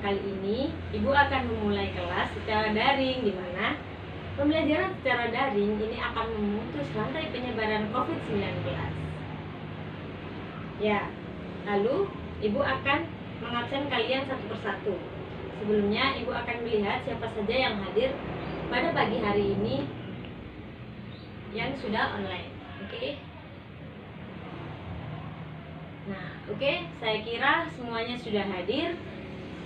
Kali ini Ibu akan memulai kelas secara daring, di mana pembelajaran secara daring ini akan memutus rantai penyebaran COVID-19. Ya, lalu Ibu akan mengabsen kalian satu persatu. Sebelumnya Ibu akan melihat siapa saja yang hadir pada pagi hari ini yang sudah online. Oke? Nah, oke, saya kira semuanya sudah hadir.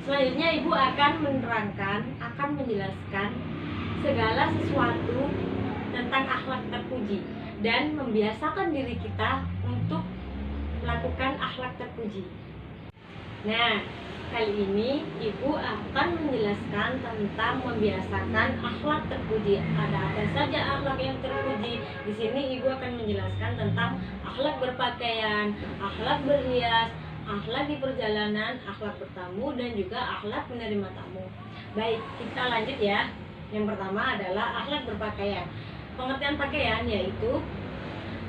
Selanjutnya Ibu akan menerangkan, akan menjelaskan segala sesuatu tentang akhlak terpuji dan membiasakan diri kita untuk melakukan akhlak terpuji. Nah, kali ini Ibu akan menjelaskan tentang membiasakan akhlak terpuji. Ada apa saja akhlak yang terpuji? Di sini Ibu akan menjelaskan tentang akhlak berpakaian, akhlak berhias, akhlak di perjalanan, akhlak bertamu, dan juga akhlak menerima tamu. Baik, kita lanjut ya. Yang pertama adalah akhlak berpakaian. Pengertian pakaian yaitu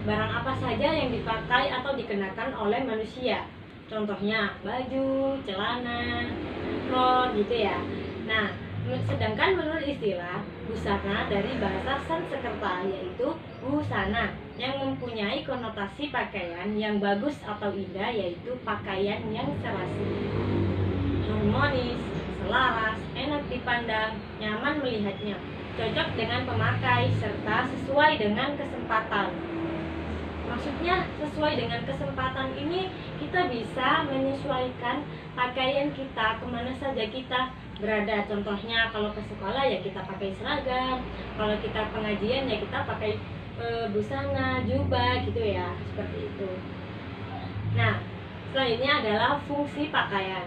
barang apa saja yang dipakai atau dikenakan oleh manusia. Contohnya baju, celana, rok gitu ya. Nah, sedangkan menurut istilah busana dari bahasa Sanskerta yaitu busana yang mempunyai konotasi pakaian yang bagus atau indah, yaitu pakaian yang serasi, harmonis, selaras, enak dipandang, nyaman melihatnya, cocok dengan pemakai, serta sesuai dengan kesempatan. Maksudnya sesuai dengan kesempatan ini kita bisa menyesuaikan pakaian kita kemana saja kita berada. Contohnya kalau ke sekolah ya kita pakai seragam, kalau kita pengajian ya kita pakai busana, jubah gitu ya, seperti itu. Nah, selanjutnya adalah fungsi pakaian.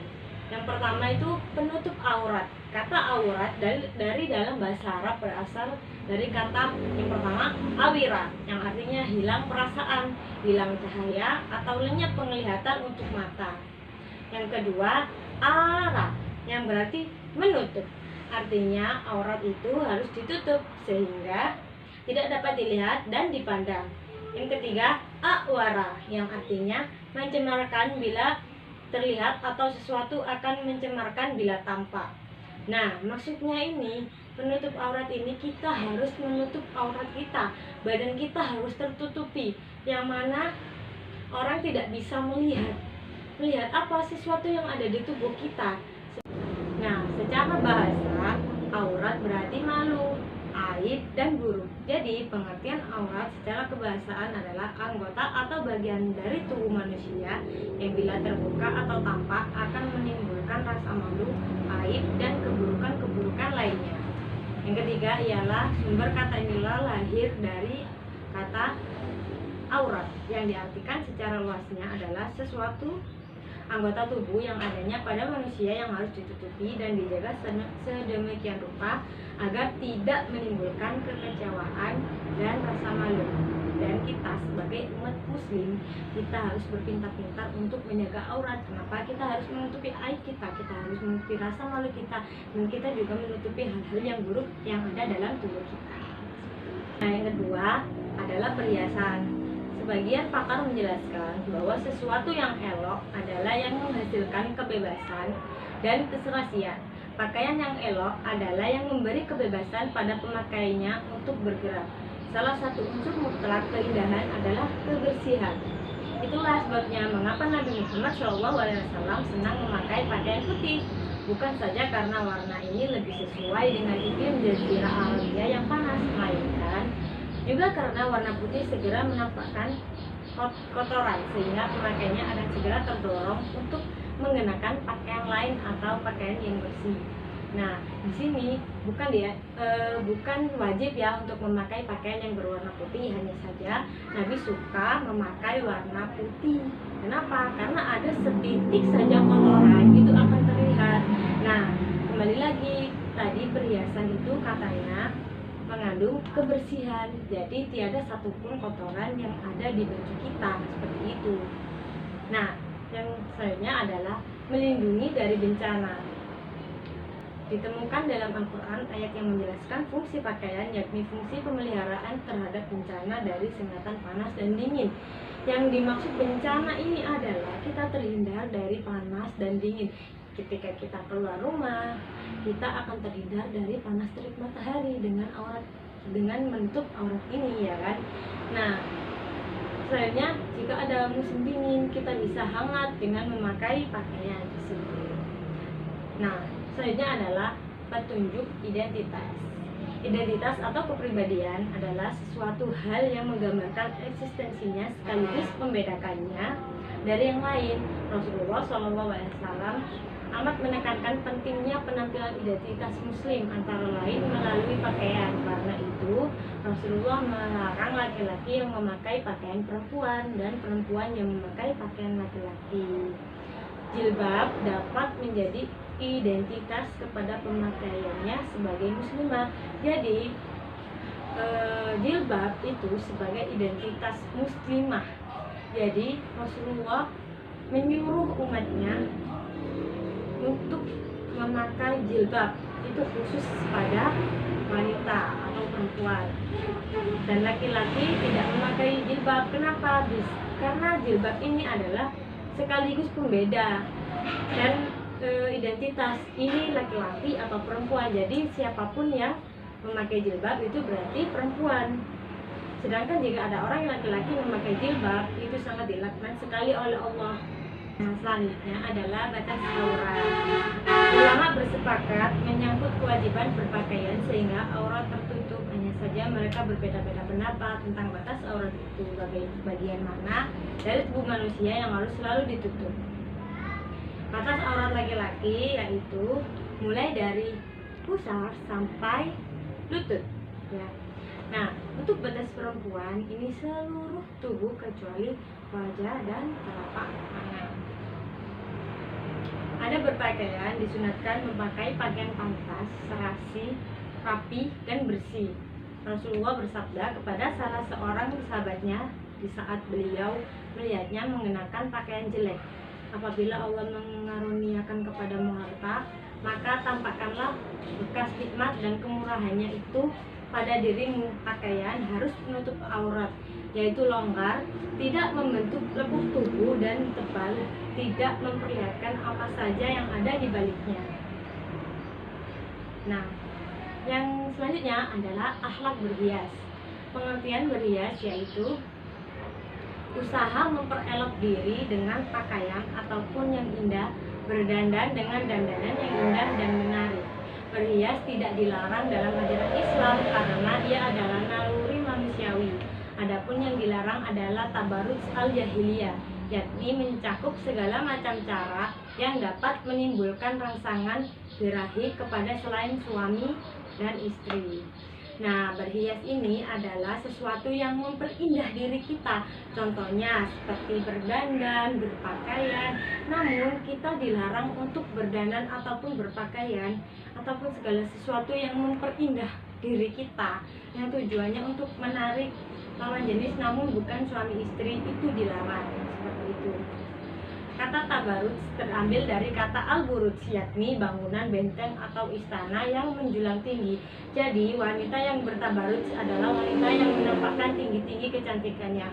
Yang pertama itu penutup aurat. Kata aurat dari dalam bahasa Arab berasal dari kata yang pertama awira, yang artinya hilang perasaan, hilang cahaya, atau lenyap penglihatan untuk mata. Yang kedua ara, yang berarti menutup. Artinya aurat itu harus ditutup sehingga tidak dapat dilihat dan dipandang. Yang ketiga awara, yang artinya mencemarkan bila terlihat atau sesuatu akan mencemarkan bila tampak. Nah, maksudnya ini penutup aurat ini kita harus menutup aurat kita, badan kita harus tertutupi, yang mana orang tidak bisa melihat apa sesuatu yang ada di tubuh kita. Nah, secara bahasa aurat berarti malu, aib, dan buruk. Jadi pengertian aurat secara kebahasaan adalah anggota atau bagian dari tubuh manusia yang bila terbuka atau tampak akan menimbulkan rasa malu, aib, dan keburukan-keburukan lainnya. Yang ketiga ialah sumber kata inilah lahir dari kata aurat yang diartikan secara luasnya adalah sesuatu anggota tubuh yang adanya pada manusia yang harus ditutupi dan dijaga sedemikian rupa agar tidak menimbulkan kekecewaan dan rasa malu. Dan kita sebagai umat muslim, kita harus berpintar-pintar untuk menjaga aurat. Kenapa? Kita harus menutupi aib kita harus menutupi rasa malu kita, dan kita juga menutupi hal-hal yang buruk yang ada dalam tubuh kita. Nah, yang kedua adalah perhiasan. Sebagian pakar menjelaskan bahwa sesuatu yang elok adalah yang menghasilkan kebebasan dan keserasian. Pakaian yang elok adalah yang memberi kebebasan pada pemakainya untuk bergerak. Salah satu unsur mutlak keindahan adalah kebersihan. Itulah sebabnya mengapa Nabi Muhammad SAW senang memakai pakaian putih. Bukan saja karena warna ini lebih sesuai dengan iklim Jazirah Arabia yang panas, melainkan juga karena warna putih segera menampakkan kotoran, sehingga pemakainya akan segera terdorong untuk mengenakan pakaian lain atau pakaian yang bersih. Nah, di sini bukan wajib ya untuk memakai pakaian yang berwarna putih, hanya saja Nabi suka memakai warna putih. Kenapa? Karena ada setitik saja kotoran itu akan terlihat. Nah, kembali lagi tadi perhiasan itu katanya mengandung kebersihan, jadi tiada satupun kotoran yang ada di baju kita, seperti itu. Nah, yang selanjutnya adalah melindungi dari bencana. Ditemukan dalam Al-Quran ayat yang menjelaskan fungsi pakaian, yakni fungsi pemeliharaan terhadap bencana dari sengatan panas dan dingin. Yang dimaksud bencana ini adalah kita terhindar dari panas dan dingin. ketika kita keluar rumah, kita akan terhindar dari panas terik matahari dengan menutup aurat ini, ya kan. Nah, selanjutnya jika ada musim dingin, kita bisa hangat dengan memakai pakaian tersebut. Nah, selanjutnya adalah petunjuk identitas. Identitas atau kepribadian adalah sesuatu hal yang menggambarkan eksistensinya sekaligus membedakannya dari yang lain. Rasulullah SAW amat menekankan pentingnya penampilan identitas muslim antara lain melalui pakaian. Karena itu Rasulullah melarang laki-laki yang memakai pakaian perempuan dan perempuan yang memakai pakaian laki-laki. Jilbab dapat menjadi identitas kepada pemakaiannya sebagai muslimah. Jadi jilbab itu sebagai identitas muslimah. Jadi Rasulullah menyuruh umatnya untuk memakai jilbab, itu khusus pada wanita atau perempuan, dan laki-laki tidak memakai jilbab. Kenapa? Karena jilbab ini adalah sekaligus pembeda dan identitas ini laki-laki atau perempuan. Jadi siapapun yang memakai jilbab itu berarti perempuan. Sedangkan jika ada orang yang laki-laki memakai jilbab, itu sangat dilaknat sekali oleh Allah. Nah, selanjutnya adalah batas aurat. Ulama bersepakat menyangkut kewajiban berpakaian sehingga aurat tertutup. Hanya saja mereka berbeda-beda pendapat tentang batas aurat itu, bagian mana dari tubuh manusia yang harus selalu ditutup. Batas aurat laki-laki yaitu mulai dari pusar sampai lutut, ya. Nah, untuk batas perempuan ini seluruh tubuh kecuali wajah dan telapak tangan. Ada berpakaian disunatkan memakai pakaian pantas, serasi, rapi, dan bersih. Rasulullah bersabda kepada salah seorang sahabatnya di saat beliau melihatnya mengenakan pakaian jelek, apabila Allah mengaruniakan kepadamu harta, maka tampakkanlah bekas nikmat dan kemurahannya itu pada dirimu. Pakaian harus menutup aurat, yaitu longgar, tidak membentuk lekuk tubuh, dan tebal, tidak memperlihatkan apa saja yang ada di baliknya. Nah, yang selanjutnya adalah akhlak berhias. Pengertian berhias yaitu usaha memperelok diri dengan pakaian ataupun yang indah, berdandan dengan dandanan yang indah dan menarik. Berhias tidak dilarang dalam ajaran Islam karena ia adalah naluri manusiawi. Adapun yang dilarang adalah tabarruj al-jahiliyah, yakni mencakup segala macam cara yang dapat menimbulkan rangsangan birahi kepada selain suami dan istri. Nah, berhias ini adalah sesuatu yang memperindah diri kita. Contohnya seperti berdandan, berpakaian. Namun kita dilarang untuk berdandan ataupun berpakaian ataupun segala sesuatu yang memperindah diri kita, yang tujuannya untuk menarik lawan jenis namun bukan suami istri, itu dilarang. Seperti itu. Kata tabaruj terambil dari kata al-buruj, yakni bangunan, benteng, atau istana yang menjulang tinggi. Jadi wanita yang bertabaruj adalah wanita yang menampakkan tinggi-tinggi kecantikannya,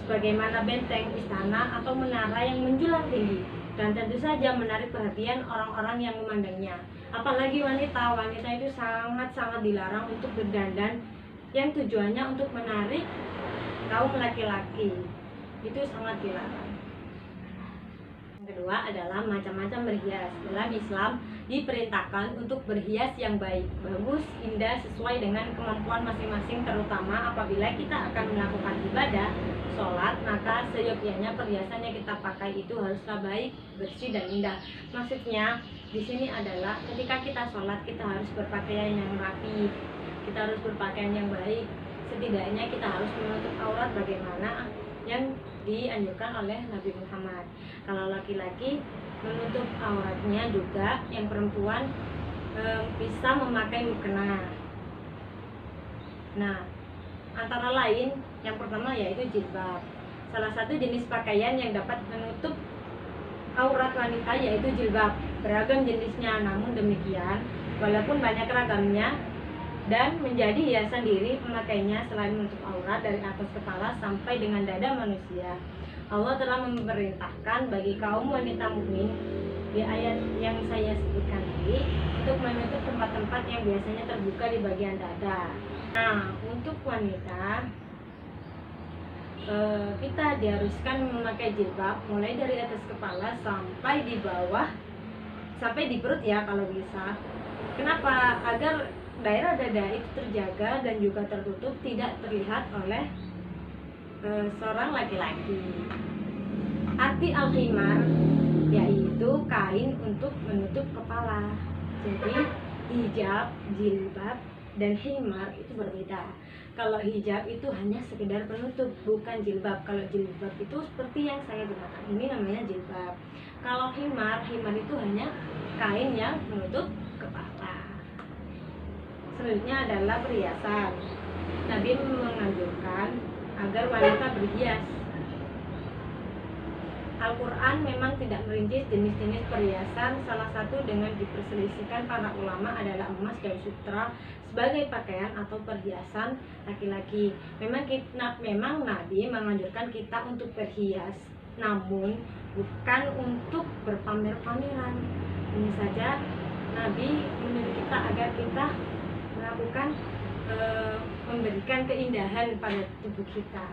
sebagaimana benteng, istana, atau menara yang menjulang tinggi, dan tentu saja menarik perhatian orang-orang yang memandangnya. Apalagi wanita itu sangat-sangat dilarang untuk berdandan yang tujuannya untuk menarik kaum laki-laki. Itu sangat dilarang. Kedua adalah macam-macam berhias. Dalam Islam diperintahkan untuk berhias yang baik, bagus, indah, sesuai dengan kemampuan masing-masing, terutama apabila kita akan melakukan ibadah, sholat, maka seyogyanya perhiasan yang kita pakai itu haruslah baik, bersih, dan indah. Maksudnya di sini adalah ketika kita sholat, kita harus berpakaian yang rapi, kita harus berpakaian yang baik. Setidaknya kita harus menutup aurat bagaimana yang dianjurkan oleh Nabi Muhammad. Kalau laki-laki menutup auratnya juga, yang perempuan bisa memakai mukena. Nah, antara lain yang pertama yaitu jilbab. Salah satu jenis pakaian yang dapat menutup aurat wanita yaitu jilbab. Beragam jenisnya, namun demikian walaupun banyak ragamnya dan menjadi hiasan diri pemakainya selain menutup aurat dari atas kepala sampai dengan dada manusia. Allah telah memerintahkan bagi kaum wanita mukmin di ayat yang saya sebutkan tadi, untuk menutup tempat-tempat yang biasanya terbuka di bagian dada. Nah, untuk wanita kita diharuskan memakai jilbab mulai dari atas kepala sampai di bawah, sampai di perut ya kalau bisa. Kenapa? Agar daerah dada itu terjaga dan juga tertutup, tidak terlihat oleh seorang laki-laki. Arti al-khimar yaitu kain untuk menutup kepala. Jadi hijab, jilbab, dan khimar itu berbeda. Kalau hijab itu hanya sekedar penutup, bukan jilbab. Kalau jilbab itu seperti yang saya gunakan ini namanya jilbab. Kalau khimar itu hanya kain yang menutup kepala. Selanjutnya adalah perhiasan. Nabi menganjurkan agar wanita berhias. Al-Quran memang tidak merinci jenis-jenis perhiasan. Salah satu dengan diperselisihkan para ulama adalah emas dan sutra sebagai pakaian atau perhiasan laki-laki. Memang Nabi menganjurkan kita untuk berhias, namun bukan untuk berpamer-pameran. Ini saja Nabi menyuruh kita agar kita melakukan memberikan keindahan pada tubuh kita.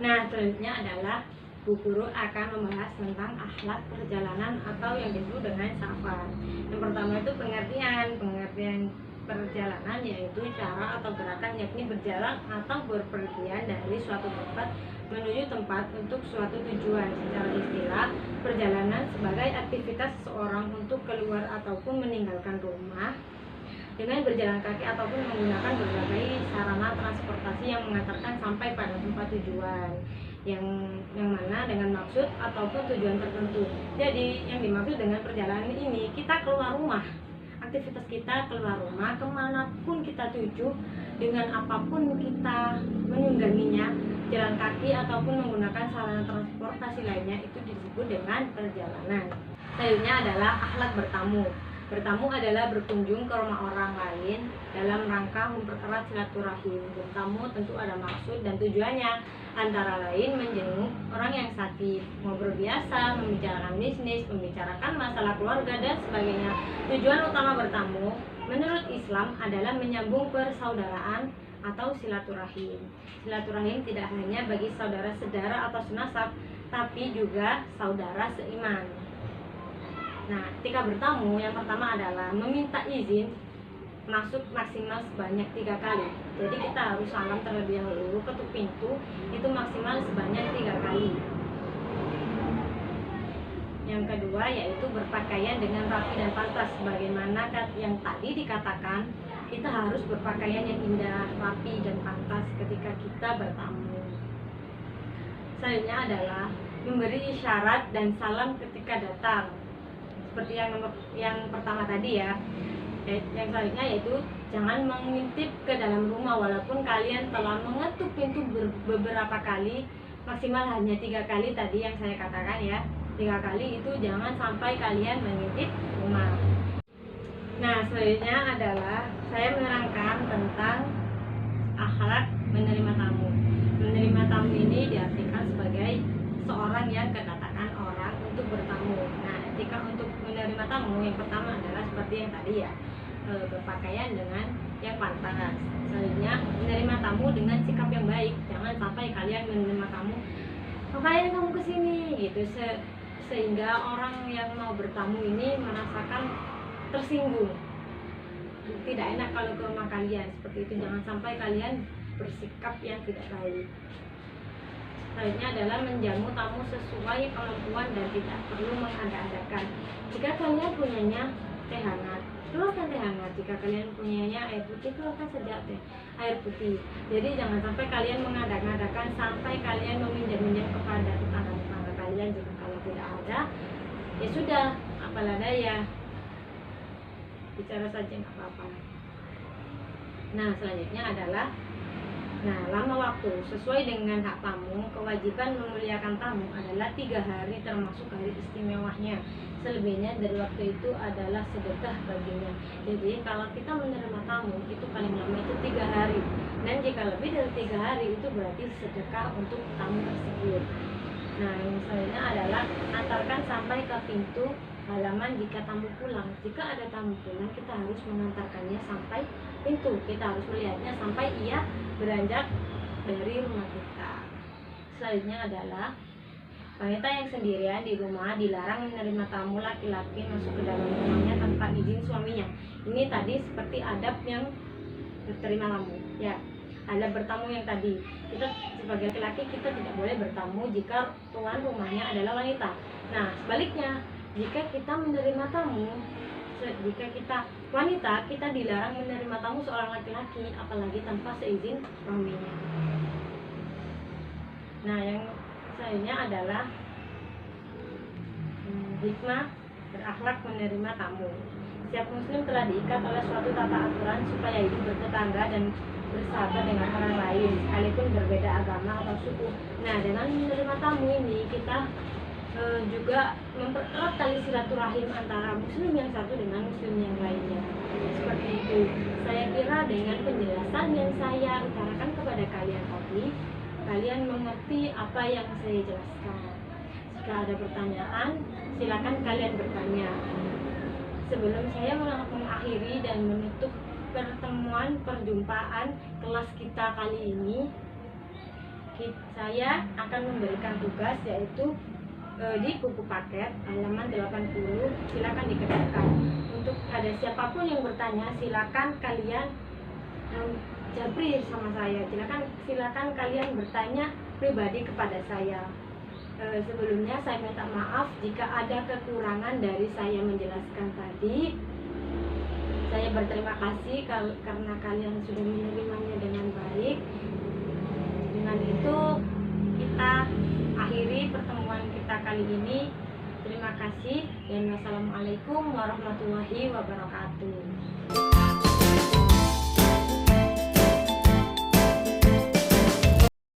Nah, selanjutnya adalah Bu Guru akan membahas tentang akhlak perjalanan atau yang disebut dengan safar. Yang pertama itu pengertian perjalanan, yaitu cara atau gerakan, yakni berjalan atau berpergian dari suatu tempat menuju tempat untuk suatu tujuan. Secara istilah, perjalanan sebagai aktivitas seseorang untuk keluar ataupun meninggalkan rumah dengan berjalan kaki ataupun menggunakan berbagai sarana transportasi yang mengantarkan sampai pada tempat tujuan yang mana dengan maksud ataupun tujuan tertentu. Jadi yang dimaksud dengan perjalanan ini, kita keluar rumah, aktivitas kita keluar rumah kemanapun kita tuju, dengan apapun kita menungganginya, jalan kaki ataupun menggunakan sarana transportasi lainnya, itu disebut dengan perjalanan. Selanjutnya adalah akhlak bertamu. Bertamu adalah berkunjung ke rumah orang lain dalam rangka mempererat silaturahim. Bertamu tentu ada maksud dan tujuannya, antara lain menjenguk orang yang sakit, ngobrol biasa, membicarakan bisnis, membicarakan masalah keluarga, dan sebagainya. Tujuan utama bertamu menurut Islam adalah menyambung persaudaraan atau silaturahim. Silaturahim tidak hanya bagi saudara sedara atau senasab, tapi juga saudara seiman. Nah, ketika bertamu, yang pertama adalah meminta izin masuk maksimal sebanyak 3 kali. Jadi kita harus salam terlebih dahulu, ketuk pintu itu maksimal sebanyak 3 kali. Yang kedua yaitu berpakaian dengan rapi dan pantas. Sebagaimana yang tadi dikatakan, kita harus berpakaian yang indah, rapi, dan pantas ketika kita bertamu. Selanjutnya adalah memberi isyarat dan salam ketika datang. Seperti yang pertama tadi ya. Yang selanjutnya yaitu jangan mengintip ke dalam rumah walaupun kalian telah mengetuk pintu beberapa kali, maksimal hanya 3 kali tadi yang saya katakan ya. 3 kali itu jangan sampai kalian mengintip rumah. Nah, selanjutnya adalah saya menerangkan tentang akhlak menerima tamu. Menerima tamu ini diartikan sebagai seorang yang kedatangan orang untuk bertamu. Nah, etika untuk menerima tamu yang pertama adalah seperti yang tadi ya, berpakaian dengan yang pantas. Selanjutnya menerima tamu dengan sikap yang baik. Jangan sampai kalian menerima tamu, ngapain kamu kesini gitu, sehingga orang yang mau bertamu ini merasakan tersinggung. Tidak enak kalau ke rumah kalian seperti itu. Jangan sampai kalian bersikap yang tidak baik. Selanjutnya adalah menjamu tamu sesuai kemampuan dan tidak perlu mengada-adakan. Jika kalian punyanya teh hangat, keluarkan teh hangat. Jika kalian punyanya air putih, keluarkan saja air putih. Jadi jangan sampai kalian mengada-adakan sampai kalian meminjam-minjam kepada tetangga-tetangga kalian. Jika kalau tidak ada, ya sudah, apalah daya, bicara saja nggak apa-apa. Nah, selanjutnya adalah lama waktu. Sesuai dengan hak tamu, kewajiban memuliakan tamu adalah 3 hari termasuk hari istimewanya. Selebihnya dari waktu itu adalah sedekah baginya. Jadi kalau kita menerima tamu itu paling lama itu 3 hari. Dan jika lebih dari 3 hari itu berarti sedekah untuk tamu tersebut. Nah, yang selanjutnya adalah antarkan sampai ke pintu halaman jika tamu pulang. Jika ada tamu pulang, kita harus mengantarkannya sampai pintu. Kita harus melihatnya sampai ia beranjak dari rumah kita. Selanjutnya adalah wanita yang sendirian di rumah dilarang menerima tamu laki-laki masuk ke dalam rumahnya tanpa izin suaminya. Ini tadi seperti adab yang berterima tamu, ya. Adab bertamu yang tadi, kita sebagai laki-laki kita tidak boleh bertamu jika tuan rumahnya adalah wanita. Nah, sebaliknya, jika kita menerima tamu, jika kita wanita, kita dilarang menerima tamu seorang laki-laki, apalagi tanpa seizin suaminya. Nah, yang selanjutnya adalah hikmah berakhlak menerima tamu. Setiap muslim telah diikat oleh suatu tata aturan supaya hidup bertetangga dan bersahabat dengan orang lain, sekalipun berbeda agama atau suku. Nah, dengan menerima tamu ini kita juga mempererat tali silaturahim antara muslim yang satu dengan muslim yang lainnya. Seperti itu. Saya kira dengan penjelasan yang saya utarakan kepada kalian tadi, kalian mengerti apa yang saya jelaskan. Jika ada pertanyaan, silakan kalian bertanya. Sebelum saya mengakhiri dan menutup perjumpaan kelas kita kali ini, saya akan memberikan tugas, yaitu di buku paket halaman 80, silakan dikerjakan. Untuk ada siapapun yang bertanya, silakan kalian japri sama saya. Silakan kalian bertanya pribadi kepada saya. Sebelumnya saya minta maaf jika ada kekurangan dari saya menjelaskan tadi. Saya berterima kasih karena kalian sudah menerimanya dengan baik. Dengan itu kita akhiri pertemuan kita kali ini. Terima kasih dan wassalamualaikum warahmatullahi wabarakatuh.